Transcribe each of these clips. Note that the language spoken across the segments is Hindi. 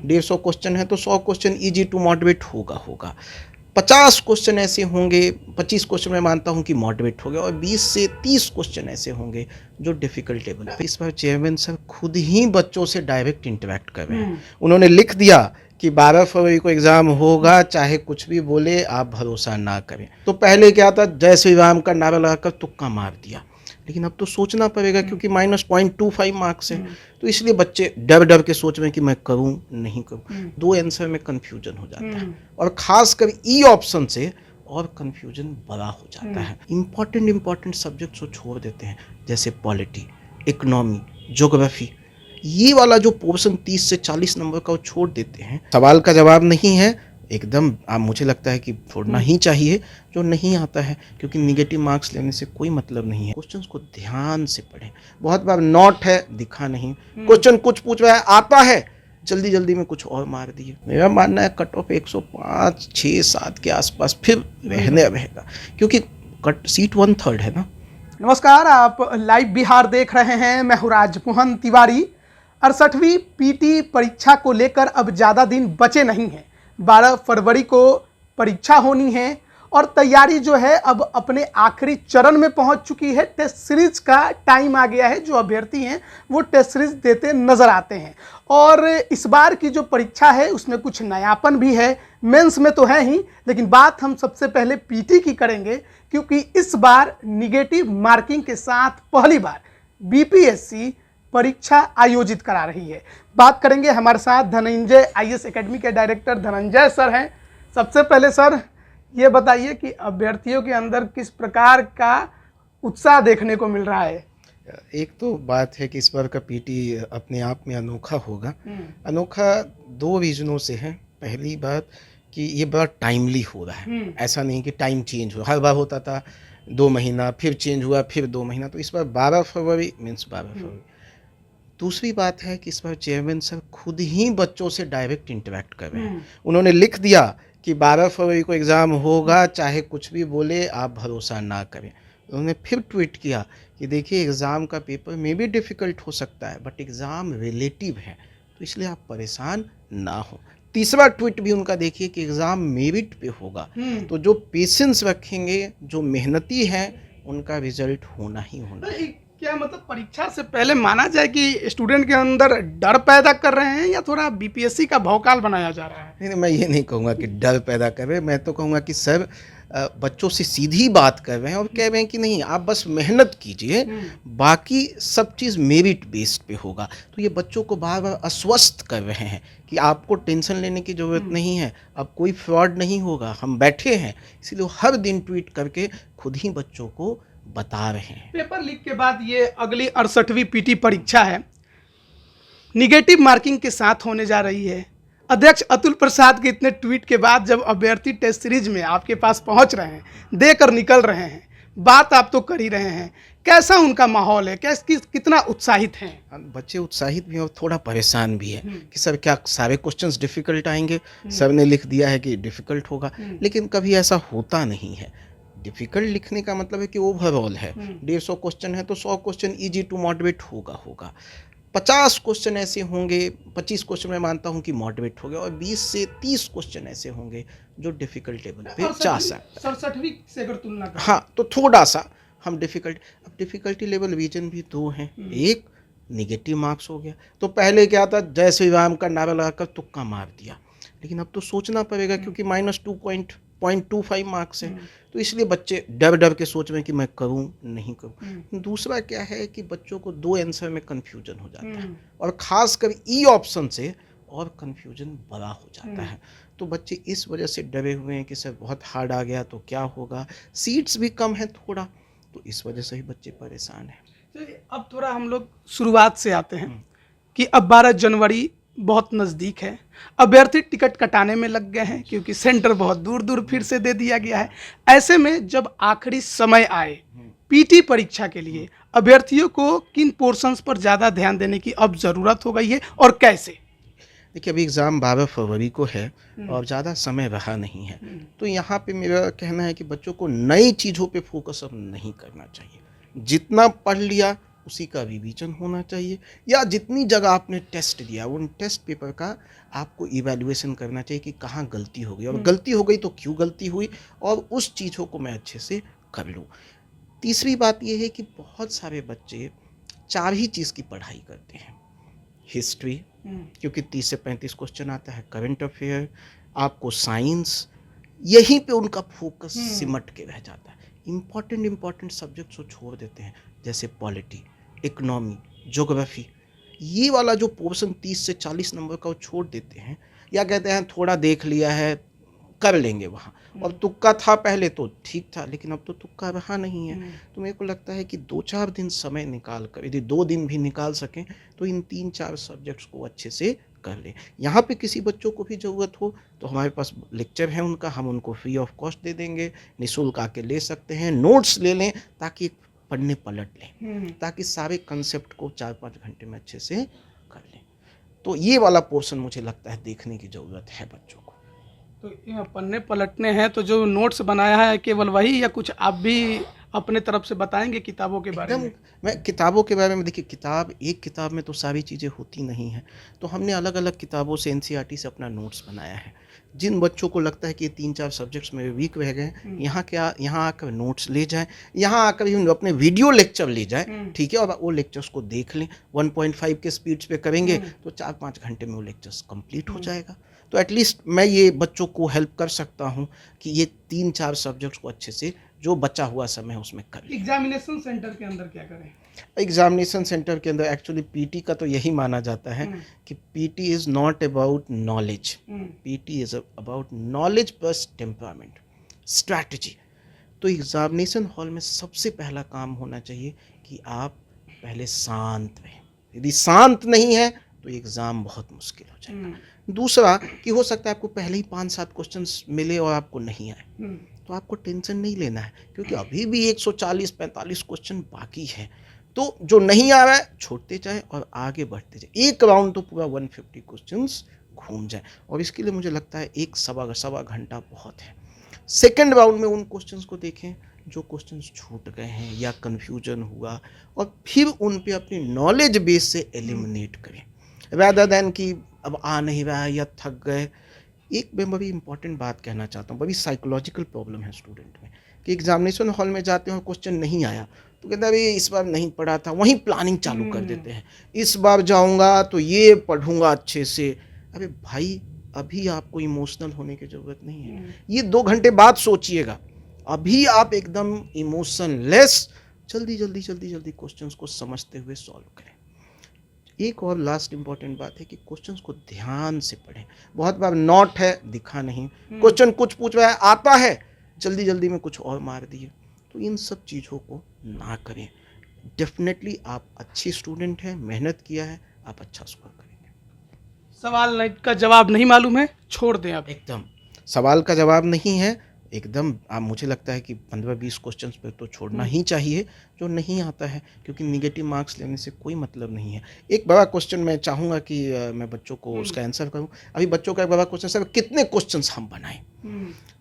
150 क्वेश्चन है तो 100 क्वेश्चन इजी टू मॉडरेट होगा 50 क्वेश्चन ऐसे होंगे, 25 क्वेश्चन मैं मानता हूं कि मॉडरेट हो गया और 20 से 30 क्वेश्चन ऐसे होंगे जो डिफिकल्ट लेवल पे। इस बार चेयरमैन सर खुद ही बच्चों से डायरेक्ट इंटरेक्ट कर रहे हैं। उन्होंने लिख दिया कि 12 फरवरी को एग्जाम होगा, चाहे कुछ भी बोले आप भरोसा ना करें। तो पहले क्या था, जय श्री राम का नारा लगाकर तुक्का मार दिया, लेकिन अब तो सोचना पड़ेगा क्योंकि -0.25 मार्क्स है। तो इसलिए बच्चे डर डर के सोच रहे हैं कि मैं करूं नहीं करूं। दो आंसर में कंफ्यूजन हो जाता है और खासकर ई ऑप्शन से और कंफ्यूजन बड़ा हो जाता है। इंपॉर्टेंट सब्जेक्ट्स को छोड़ देते हैं, जैसे पॉलिटी, इकोनॉमी, ज्योग्राफी। ये वाला जो पोर्शन 30 से 40 नंबर का वो छोड़ देते हैं। सवाल का जवाब नहीं है एकदम, मुझे लगता है कि छोड़ना ही चाहिए जो नहीं आता है, क्योंकि निगेटिव मार्क्स लेने से कोई मतलब नहीं है। क्वेश्चंस को ध्यान से पढ़ें। बहुत बार नोट है दिखा नहीं, क्वेश्चन कुछ पूछ रहा है आता है, जल्दी में कुछ और मार दिए। मेरा मानना है कट ऑफ 105, 6, 7 के आसपास फिर रहने रहेगा, क्योंकि सीट 1/3 है ना। नमस्कार, आप लाइव बिहार देख रहे हैं। मैं हूं राजमोहन तिवारी। 68वीं पीटी परीक्षा को लेकर अब ज़्यादा दिन बचे नहीं हैं। 12 फरवरी को परीक्षा होनी है और तैयारी जो है अब अपने आखिरी चरण में पहुंच चुकी है। टेस्ट सीरीज का टाइम आ गया है। जो अभ्यर्थी हैं वो टेस्ट सीरीज देते नजर आते हैं और इस बार की जो परीक्षा है उसमें कुछ नयापन भी है। मेंस में तो है ही, लेकिन बात हम सबसे पहले पीटी की करेंगे, क्योंकि इस बार निगेटिव मार्किंग के साथ पहली बार बीपीएससी परीक्षा आयोजित करा रही है। बात करेंगे, हमारे साथ धनंजय आईएएस एकेडमी के डायरेक्टर धनंजय सर हैं। सबसे पहले सर ये बताइए कि अभ्यर्थियों के अंदर किस प्रकार का उत्साह देखने को मिल रहा है। एक तो बात है कि इस बार का पीटी अपने आप में अनोखा होगा। अनोखा 2 रीजनों से है। पहली बात कि ये बड़ा टाइमली हो रहा है, ऐसा नहीं कि टाइम चेंज हो। हर बार होता था 2 महीना, फिर चेंज हुआ, फिर 2 महीना। तो इस बार 12 फरवरी मीन्स 12 फरवरी। दूसरी बात है कि इस बार चेयरमैन सर खुद ही बच्चों से डायरेक्ट इंटरेक्ट कर रहे हैं। उन्होंने लिख दिया कि 12 फरवरी को एग्ज़ाम होगा, चाहे कुछ भी बोले आप भरोसा ना करें। उन्होंने फिर ट्वीट किया कि देखिए एग्ज़ाम का पेपर में भी डिफ़िकल्ट हो सकता है, बट एग्ज़ाम रिलेटिव है, तो इसलिए आप परेशान ना हो। तीसरा ट्वीट भी उनका देखिए कि एग्ज़ाम मेरिट पे होगा, तो जो पेशेंस रखेंगे, जो मेहनती हैं, उनका रिजल्ट होना ही होना है। क्या मतलब परीक्षा से पहले माना जाए कि स्टूडेंट के अंदर डर पैदा कर रहे हैं या थोड़ा बीपीएससी का भौकाल बनाया जा रहा है? नहीं, मैं ये नहीं कहूँगा कि डर पैदा कर रहे हैं। मैं तो कहूँगा कि सर बच्चों से सीधी बात कर रहे हैं और कह रहे हैं कि नहीं आप बस मेहनत कीजिए, बाकी सब चीज़ मेरिट बेस्ड पे होगा। तो ये बच्चों को बार बार आश्वस्त कर रहे हैं कि आपको टेंशन लेने की ज़रूरत नहीं है, अब कोई फ्रॉड नहीं होगा, हम बैठे हैं। इसीलिए वो हर दिन ट्वीट करके खुद ही बच्चों को बता रहे हैं। पेपर लीक के बाद ये अगली 68वीं पीटी परीक्षा है, निगेटिव मार्किंग के साथ होने जा रही है। अध्यक्ष अतुल प्रसाद के इतने ट्वीट के बाद जब अभ्यर्थी टेस्ट सीरीज में आपके पास पहुंच रहे हैं, देकर निकल रहे हैं, बात आप तो कर ही रहे हैं, कैसा उनका माहौल है, कितना उत्साहित हैं? बच्चे उत्साहित भी हैं और थोड़ा परेशान भी है कि सर क्या सारे क्वेश्चंस डिफ़िकल्ट आएंगे। सर ने लिख दिया है कि डिफ़िकल्ट होगा, लेकिन कभी ऐसा होता नहीं है। डिफ़िकल्ट लिखने का मतलब है कि ओवरऑल है। 150 क्वेश्चन है तो 100 क्वेश्चन इजी टू मॉडरेट होगा 50 क्वेश्चन ऐसे होंगे, 25 क्वेश्चन मैं मानता हूं कि मॉडरेट हो गया और 20 से 30 क्वेश्चन ऐसे होंगे जो डिफ़िकल्ट लेवल पे जा सकता है। 67वीं से अगर तुलना करें, हाँ, तो थोड़ा सा हम डिफ़िकल्टी लेवल रीजन भी 2 हैं। एक निगेटिव मार्क्स हो गया, तो पहले क्या था, जय श्री राम का नारा लगाकर तुक्का मार दिया, लेकिन अब तो सोचना पड़ेगा क्योंकि -2.25 मार्क्स है। तो इसलिए बच्चे डर के सोच रहे हैं कि मैं करूं नहीं करूं। दूसरा क्या है कि बच्चों को 2 आंसर में कंफ्यूजन हो जाता है और खासकर ई ऑप्शन से और कंफ्यूजन बड़ा हो जाता है। तो बच्चे इस वजह से डरे हुए हैं कि सर बहुत हार्ड आ गया तो क्या होगा, सीट्स भी कम है थोड़ा, तो इस वजह से ही बच्चे परेशान हैं। तो अब थोड़ा हम लोग शुरुआत से आते हैं कि अब 12 जनवरी बहुत नज़दीक है। अभ्यर्थी टिकट कटाने में लग गए हैं क्योंकि सेंटर बहुत दूर फिर से दे दिया गया है। ऐसे में जब आखिरी समय आए पीटी परीक्षा के लिए, अभ्यर्थियों को किन पोर्शंस पर ज़्यादा ध्यान देने की अब ज़रूरत हो गई है और कैसे? देखिए अभी एग्ज़ाम 12 फरवरी को है और ज़्यादा समय रहा नहीं है, तो यहाँ पे मेरा कहना है कि बच्चों को नई चीज़ों पे फोकस अब नहीं करना चाहिए। जितना पढ़ लिया उसी का रिवीजन होना चाहिए, या जितनी जगह आपने टेस्ट दिया उन टेस्ट पेपर का आपको इवैल्यूएशन करना चाहिए कि कहाँ गलती हो गई, और गलती हो गई तो क्यों गलती हुई, और उस चीज़ों को मैं अच्छे से कर लूँ। तीसरी बात यह है कि बहुत सारे बच्चे 4 ही चीज़ की पढ़ाई करते हैं। हिस्ट्री, क्योंकि 30 से 35 क्वेश्चन आता है, करंट अफेयर, आपको साइंस, यहीं पे उनका फोकस सिमट के रह जाता है। इम्पॉर्टेंट सब्जेक्ट्स वो छोड़ देते हैं, जैसे पॉलिटी, इकोनॉमी, ज्योग्राफी, ये वाला जो पोर्शन 30 से 40 नंबर का वो छोड़ देते हैं, या कहते हैं थोड़ा देख लिया है कर लेंगे वहाँ, और तुक्का था पहले तो ठीक था, लेकिन अब तो तुक्का रहा नहीं है। तो मेरे को लगता है कि 2-4 दिन समय निकाल कर, यदि 2 दिन भी निकाल सकें तो इन 3-4 सब्जेक्ट्स को अच्छे से कर लें। यहाँ पे किसी बच्चों को भी ज़रूरत हो तो हमारे पास लेक्चर है उनका, हम उनको फ्री ऑफ कॉस्ट दे देंगे, निःशुल्क आके ले सकते हैं, नोट्स ले लें ताकि पढ़ने पलट लें, ताकि सारे कंसेप्ट को 4-5 घंटे में अच्छे से कर लें। तो ये वाला पोर्शन मुझे लगता है देखने की ज़रूरत है बच्चों को। तो ये पन्ने पलटने हैं, तो जो नोट्स बनाया है केवल वही, या कुछ आप भी अपने तरफ से बताएंगे किताबों के बारे में? मैं किताबों के बारे में, देखिए एक किताब में तो सारी चीज़ें होती नहीं हैं, तो हमने अलग अलग किताबों से एनसीईआरटी से अपना नोट्स बनाया है। जिन बच्चों को लगता है कि ये 3-4 सब्जेक्ट्स में वीक रह गए, यहाँ आकर नोट्स ले जाएं, यहाँ आकर भी अपने वीडियो लेक्चर ले जाएं, ठीक है, और वो लेक्चर्स को देख लें। 1.5 के स्पीड्स पे करेंगे तो 4-5 घंटे में वो लेक्चर्स कंप्लीट हो जाएगा। तो एटलीस्ट मैं ये बच्चों को हेल्प कर सकता हूँ कि ये 3-4 सब्जेक्ट्स को अच्छे से जो बचा हुआ समय है उसमें कर लें। एग्जामिनेशन सेंटर के अंदर क्या करें? एग्जामिनेशन सेंटर के अंदर एक्चुअली पीटी का तो यही माना जाता है कि PT is not about knowledge, PT is about knowledge plus temperament, strategy. तो एग्जामिनेशन हॉल में सबसे पहला काम होना चाहिए कि आप पहले शांत रहें। यदि शांत नहीं है तो एग्ज़ाम बहुत मुश्किल हो जाएगा। दूसरा कि हो सकता है आपको पहले ही 5-7 क्वेश्चंस मिले और आपको नहीं आए, तो आपको टेंशन नहीं लेना है, क्योंकि अभी भी 140-45 क्वेश्चन बाकी है। तो जो नहीं आ रहा है छोड़ते जाए और आगे बढ़ते जाए, एक राउंड तो पूरा 150 क्वेश्चंस घूम जाए, और इसके लिए मुझे लगता है 1-1.25 घंटा बहुत है। सेकेंड राउंड में उन क्वेश्चंस को देखें जो क्वेश्चंस छूट गए हैं या कन्फ्यूजन हुआ, और फिर उन पे अपनी नॉलेज बेस से एलिमिनेट करें, rather than कि अब आ नहीं रहा है या थक गए। एक मैं बड़ी इंपॉर्टेंट बात कहना चाहता हूँ, बड़ी साइकोलॉजिकल प्रॉब्लम है स्टूडेंट में, कि एग्जामिनेशन हॉल में जाते हैं और क्वेश्चन नहीं आया तो कहते हैं अभी इस बार नहीं पढ़ा था, वहीं प्लानिंग चालू कर देते हैं, इस बार जाऊँगा तो ये पढ़ूँगा अच्छे से। अरे भाई, अभी आपको इमोशनल होने की ज़रूरत नहीं है, ये 2 घंटे बाद सोचिएगा। अभी आप एकदम इमोशनलेस जल्दी क्वेश्चंस को समझते हुए सॉल्व करें। एक और लास्ट इम्पॉर्टेंट बात है कि क्वेश्चंस को ध्यान से पढ़ें। बहुत बार नॉट है दिखा नहीं, क्वेश्चन कुछ पूछ रहा है आता है, जल्दी में कुछ और मार दिए, तो इन सब चीज़ों को ना करें। डेफिनेटली आप अच्छे स्टूडेंट हैं, मेहनत किया है, आप अच्छा स्कोर करेंगे। सवाल का जवाब नहीं मालूम है, छोड़ दें आप। एकदम सवाल का जवाब नहीं है, एकदम आप, मुझे लगता है कि 15-20 क्वेश्चंस पे तो छोड़ना ही चाहिए जो नहीं आता है, क्योंकि निगेटिव मार्क्स लेने से कोई मतलब नहीं है। एक बड़ा क्वेश्चन मैं चाहूँगा कि मैं बच्चों को उसका आंसर करूँ। अभी बच्चों का एक बड़ा क्वेश्चन, सर कितने क्वेश्चंस हम बनाएं?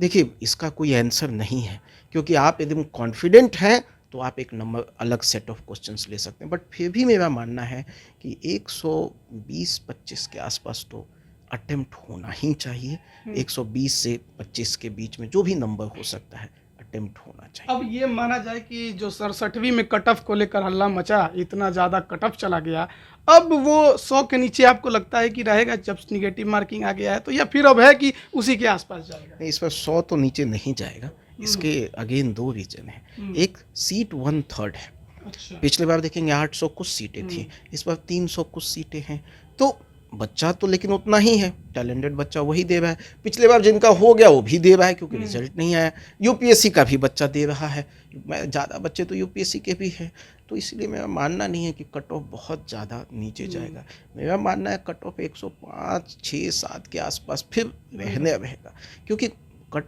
देखिए, इसका कोई आंसर नहीं है, क्योंकि आप एकदम कॉन्फिडेंट हैं तो आप एक नंबर अलग सेट ऑफ क्वेश्चंस ले सकते हैं, बट फिर भी मेरा मानना है कि 120-25 के आसपास तो अटेम्प्ट होना ही चाहिए। 120 से 25 के बीच में जो भी नंबर हो सकता है अटेम्प्ट होना चाहिए। अब ये माना जाए कि जो 67वीं में कट ऑफ को लेकर हल्ला मचा, इतना ज़्यादा कट ऑफ चला गया, अब वो 100 के नीचे आपको लगता है कि रहेगा जब निगेटिव मार्किंग आ गया है, तो या फिर अब है कि उसी के आसपास जाएगा? नहीं, इस पर 100 तो नीचे नहीं जाएगा। इसके अगेन 2 रीजन है। एक, सीट 1/3 है। अच्छा। पिछले बार देखेंगे 800 कुछ सीटें थी, इस बार 300 कुछ सीटें हैं, तो बच्चा तो लेकिन उतना ही है, टैलेंटेड बच्चा वही दे रहा है। पिछले बार जिनका हो गया वो भी दे रहा है, क्योंकि रिजल्ट नहीं आया। यूपीएससी का भी बच्चा दे रहा है, मैं ज़्यादा बच्चे तो यूपीएससी के भी हैं, तो इसलिए मेरा मानना नहीं है कि कट ऑफ बहुत ज़्यादा नीचे जाएगा। मेरा मानना है कट ऑफ 105, 6, 7 के आसपास फिर रहने रहेगा, क्योंकि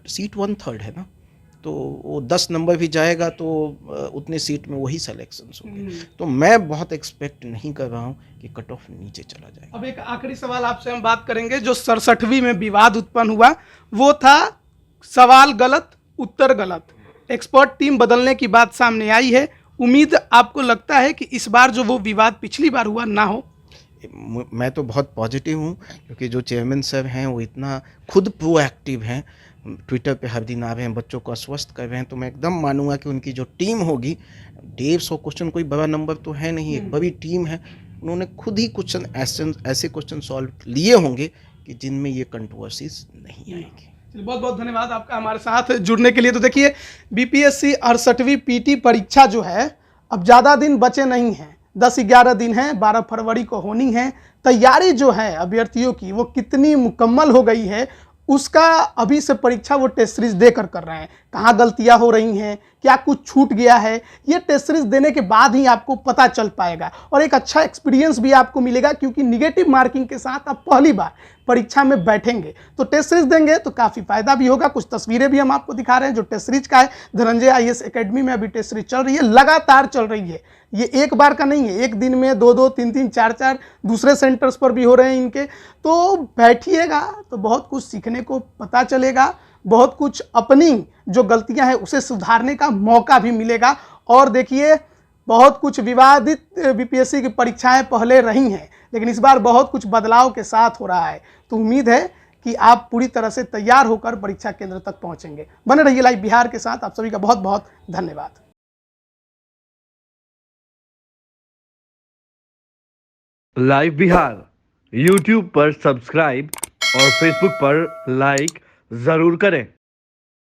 सीट 1/3 है ना, तो वो 10 नंबर भी जाएगा तो उतने सीट में वही सिलेक्शंस होंगे। तो मैं बहुत एक्सपेक्ट नहीं कर रहा हूँ कि कट ऑफ नीचे चला जाएगा। अब एक आखिरी सवाल आपसे हम बात करेंगे। जो 67वीं में विवाद उत्पन्न हुआ वो था सवाल गलत, उत्तर गलत। एक्सपर्ट टीम बदलने की बात सामने आई है। उम्मीद आपको लगता है कि इस बार जो वो विवाद पिछली बार हुआ ना हो? मैं तो बहुत पॉजिटिव हूँ, क्योंकि जो चेयरमैन सर हैं वो इतना खुद प्रोएक्टिव हैं, ट्विटर पे हर दिन आ रहे हैं, बच्चों को आश्वस्त कर रहे हैं, तो मैं एकदम मानूंगा कि उनकी जो टीम होगी, 150 क्वेश्चन कोई बड़ा नंबर तो है नहीं, एक बड़ी टीम है, उन्होंने खुद ही क्वेश्चन ऐसे क्वेश्चन सॉल्व लिए होंगे कि जिनमें ये कंट्रोवर्सीज नहीं आएगी। बहुत बहुत धन्यवाद आपका हमारे साथ जुड़ने के लिए। तो देखिए, बीपीएससी 68वीं पीटी परीक्षा जो है अब ज़्यादा दिन बचे नहीं हैं, 10-11 दिन हैं, 12 फरवरी को होनी है। तैयारी जो है अभ्यर्थियों की वो कितनी मुकम्मल हो गई है उसका अभी से परीक्षा वो टेस्ट सीरीज देकर कर रहे हैं। कहाँ गलतियां हो रही हैं, क्या कुछ छूट गया है, ये टेस्ट सीरीज देने के बाद ही आपको पता चल पाएगा और एक अच्छा एक्सपीरियंस भी आपको मिलेगा, क्योंकि निगेटिव मार्किंग के साथ आप पहली बार परीक्षा में बैठेंगे तो टेस्ट सीरीज देंगे तो काफ़ी फायदा भी होगा। कुछ तस्वीरें भी हम आपको दिखा रहे हैं जो टेस्ट सीरीज का है। धनंजय आईएएस एकेडमी में अभी टेस्ट सीरीज चल रही है, लगातार चल रही है, ये एक बार का नहीं है, एक दिन में 2-2, 3-3, 4-4 दूसरे सेंटर्स पर भी हो रहे हैं इनके। तो बैठिएगा तो बहुत कुछ सीखने को पता चलेगा, बहुत कुछ अपनी जो गलतियां हैं उसे सुधारने का मौका भी मिलेगा। और देखिए, बहुत कुछ विवादित बीपीएससी की परीक्षाएं पहले रही हैं, लेकिन इस बार बहुत कुछ बदलाव के साथ हो रहा है। तो उम्मीद है कि आप पूरी तरह से तैयार होकर परीक्षा केंद्र तक पहुंचेंगे। बने रहिए लाइव बिहार के साथ। आप सभी का बहुत बहुत धन्यवाद। लाइव बिहार यूट्यूब पर सब्सक्राइब और फेसबुक पर लाइक जरूर करें।